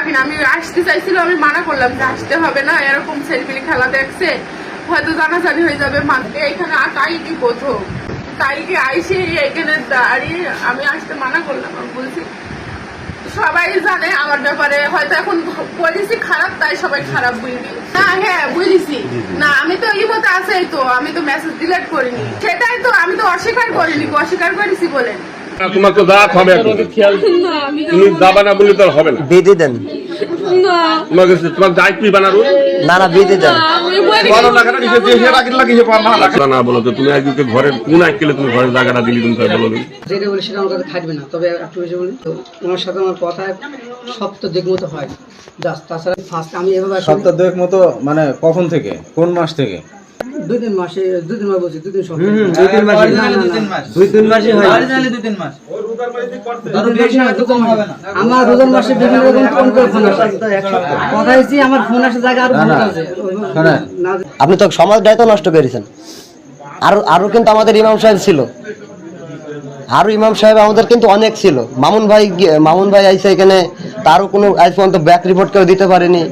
রাখি না। আমি আসতে চাইছিল, আমি মানা করলাম যে আসতে হবে না, এরকম ছেলেপিলে খেলা দেখছে হয়তো জানাজানি হয়ে যাবে। মানতে এখানে কালকে প্রথম, কালকে আইসে এখানে দাঁড়িয়ে আমি আসতে মানা করলাম। আমি বলছি সবাই জানে আমার ব্যাপারে, হয়তো এখন পলিসি খারাপ তাই সবাই খারাপ বুঝবি না। হ্যাঁ বুঝেছি না, আমি তো ইমোতে আছেই তো, আমি তো মেসেজ ডিলিট করিনি, সেটাই তো আমি তো অস্বীকার করিনি, অস্বীকার করেছি বলে। তোমার তো দাঁত হবে, তুমি যাবা না বললে তো হবে না। বিধি দেন তোমাকে তোমার দায়িত্ব বানাবো না, না বিধি দেন। না বলো তো, তুমি আজকে ঘরের কোন আইকেলে তুমি ঘরের জায়গাটা দিলি, তুমি তাই বলো। যেটা বলি সেটা আমার কাছে থাকবে না, তবে একটু বেশি বলি তো ওনার সাথে আমার কথা সপ্তাহ দেখ মতো হয় জাস্ট। তাছাড়া ফার্স্ট আমি এভাবে সপ্তাহ দুয়েক মতো মানে কখন থেকে, কোন মাস থেকে? 2-3 মাস বলছি, 2-3 সপ্তাহ, 2-3 মাস, 2-3 মাসই হয়। আমার রোজার মাসে বিভিন্ন রকম ফোন করে ফোন আসে, কথা হয়েছি আমার ফোন আসে জায়গা আরো ভুল আছে। আপনি তো সমাজটাই তো নষ্ট করেছেন। আরো কিন্তু আমাদের ইমাম সাহেব ছিল, আরো ইমাম সাহেব আমাদের কিন্তু অনেক ছিল। মামুন ভাই আইসা এখানে, তারও কোনো আজ পর্যন্ত ব্যাক রিপোর্ট কেউ দিতে পারেনি।